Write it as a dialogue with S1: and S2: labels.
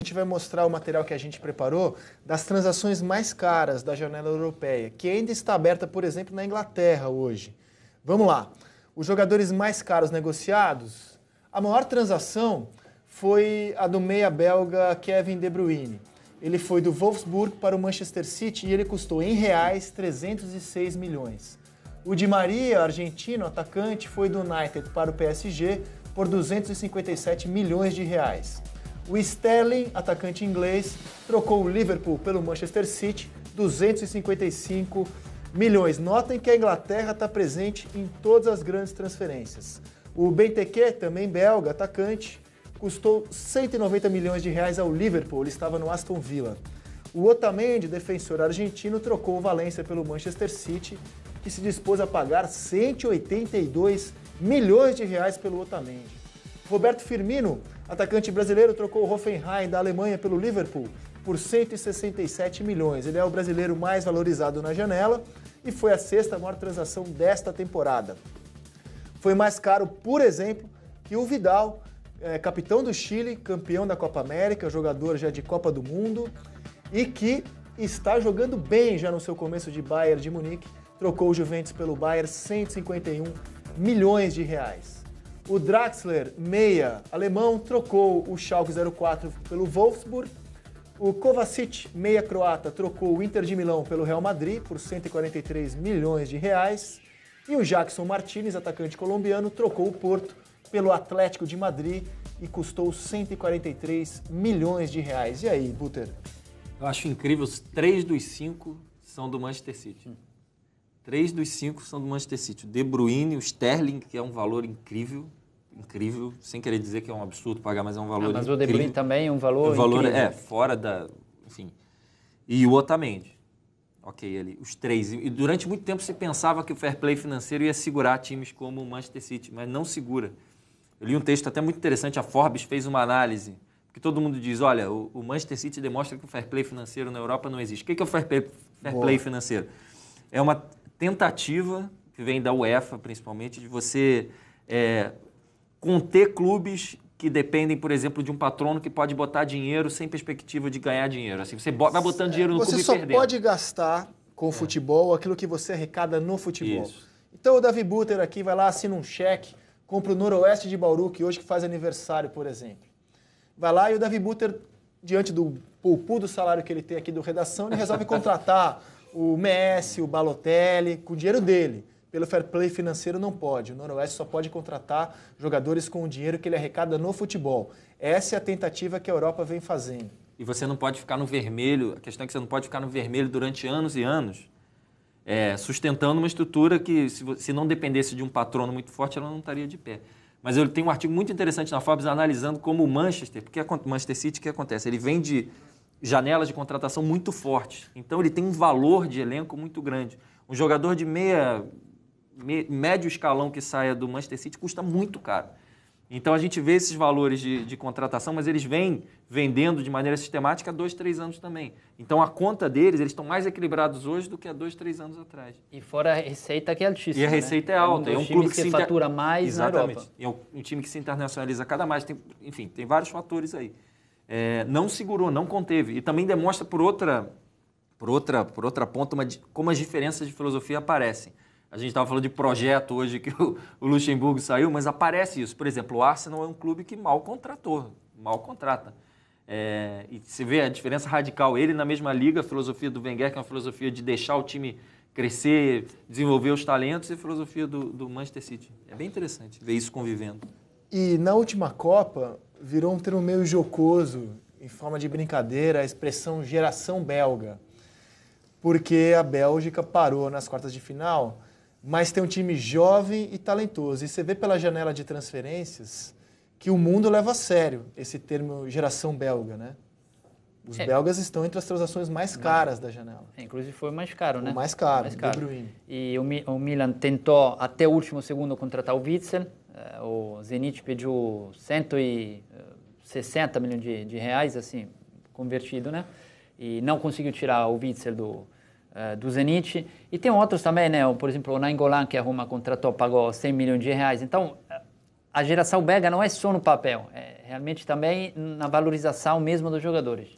S1: gente vai mostrar o material que a gente preparou das transações mais caras da janela europeia, que ainda está aberta, por exemplo, na Inglaterra hoje. Vamos lá. Os jogadores mais caros negociados, a maior transação foi a do meia belga Kevin De Bruyne. Ele foi do Wolfsburg para o Manchester City e ele custou, em reais, 306 milhões. O Di Maria, argentino, atacante, foi do United para o PSG por 257 milhões de reais. O Sterling, atacante inglês, trocou o Liverpool pelo Manchester City, 255 milhões. Notem que a Inglaterra está presente em todas as grandes transferências. O Benteke, também belga, atacante, custou 190 milhões de reais ao Liverpool, ele estava no Aston Villa. O Otamendi, defensor argentino, trocou o Valência pelo Manchester City, que se dispôs a pagar 182 milhões de reais pelo Otamendi. Roberto Firmino, atacante brasileiro, trocou o Hoffenheim da Alemanha pelo Liverpool por 167 milhões. Ele é o brasileiro mais valorizado na janela e foi a sexta maior transação desta temporada. Foi mais caro, por exemplo, que o Vidal, capitão do Chile, campeão da Copa América, jogador já de Copa do Mundo e que está jogando bem já no seu começo de Bayern de Munique. Trocou o Juventus pelo Bayern, 151 milhões de reais. O Draxler, meia alemão, trocou o Schalke 04 pelo Wolfsburg. O Kovacic, meia croata, trocou o Inter de Milão pelo Real Madrid por 143 milhões de reais. E o Jackson Martínez, atacante colombiano, trocou o Porto pelo Atlético de Madrid e custou 143 milhões de reais. E aí, Buter?
S2: Eu acho incrível, 3 dos 5 são do Manchester City. 3 dos 5 são do Manchester City. O De Bruyne, o Sterling, que é um valor incrível, sem querer dizer que é um absurdo pagar, mas é um valor incrível.
S3: Mas o De Bruyne também é um valor incrível.
S2: Fora da... Enfim. E o Otamendi. Ok, ali, os 3. E durante muito tempo se pensava que o fair play financeiro ia segurar times como o Manchester City, mas não segura. Eu li um texto até muito interessante, a Forbes fez uma análise, porque todo mundo diz, olha, o Manchester City demonstra que o fair play financeiro na Europa não existe. O que é o fair play financeiro? É uma tentativa, que vem da UEFA principalmente, de você conter clubes que dependem, por exemplo, de um patrono que pode botar dinheiro sem perspectiva de ganhar dinheiro. Assim, você vai botando dinheiro no clube e perdendo.
S1: Você só pode gastar com o futebol aquilo que você arrecada no futebol.
S2: Isso.
S1: Então o Davi Buter aqui vai lá, assina um cheque, compra o Noroeste de Bauru, que hoje que faz aniversário, por exemplo. Vai lá e o Davi Buter, diante do poupudo salário que ele tem aqui do Redação, ele resolve contratar o Messi, o Balotelli, com o dinheiro dele. Pelo fair play financeiro não pode. O Noroeste só pode contratar jogadores com o dinheiro que ele arrecada no futebol. Essa é a tentativa que a Europa vem fazendo.
S2: E você não pode ficar no vermelho, a questão é que você não pode ficar no vermelho durante anos e anos, sustentando uma estrutura que, se não dependesse de um patrono muito forte, ela não estaria de pé. Mas eu tenho um artigo muito interessante na Forbes analisando como o Manchester, porque o Manchester City, o que acontece? Ele vem de janelas de contratação muito fortes. Então ele tem um valor de elenco muito grande. Um jogador de médio escalão que saia do Manchester City custa muito caro. Então a gente vê esses valores de contratação, mas eles vêm vendendo de maneira sistemática há 2, 3 anos também. Então a conta deles, eles estão mais equilibrados hoje do que há 2, 3 anos atrás.
S3: E fora a receita que é altíssima.
S2: E a receita é alta.
S3: É um clube que fatura mais.
S2: Exatamente.
S3: Na Europa.
S2: É um time que se internacionaliza cada mais. Enfim, tem vários fatores aí. Não segurou, não conteve. E também demonstra por outra ponta como as diferenças de filosofia aparecem. A gente estava falando de projeto hoje que o Luxemburgo saiu, mas aparece isso. Por exemplo, o Arsenal é um clube que mal contrata. E você vê a diferença radical. Ele na mesma liga, a filosofia do Wenger, que é uma filosofia de deixar o time crescer, desenvolver os talentos, e a filosofia do Manchester City. É bem interessante ver isso convivendo.
S1: E na última Copa, virou um termo meio jocoso, em forma de brincadeira, a expressão geração belga. Porque a Bélgica parou nas quartas de final, mas tem um time jovem e talentoso. E você vê pela janela de transferências que o mundo leva a sério esse termo geração belga, né? Os belgas estão entre as transações mais caras da janela.
S3: Inclusive foi o mais caro, né?
S1: O mais caro, De Bruyne.
S3: E o Milan tentou até o último segundo contratar o Witsel. O Zenit pediu 160 milhões de reais, assim, convertido, né? E não conseguiu tirar o Witsel do Zenit. E tem outros também, né? Por exemplo, o Nainggolan, que a Roma contratou, pagou 100 milhões de reais. Então, a geração belga não é só no papel, é realmente também na valorização mesmo dos jogadores.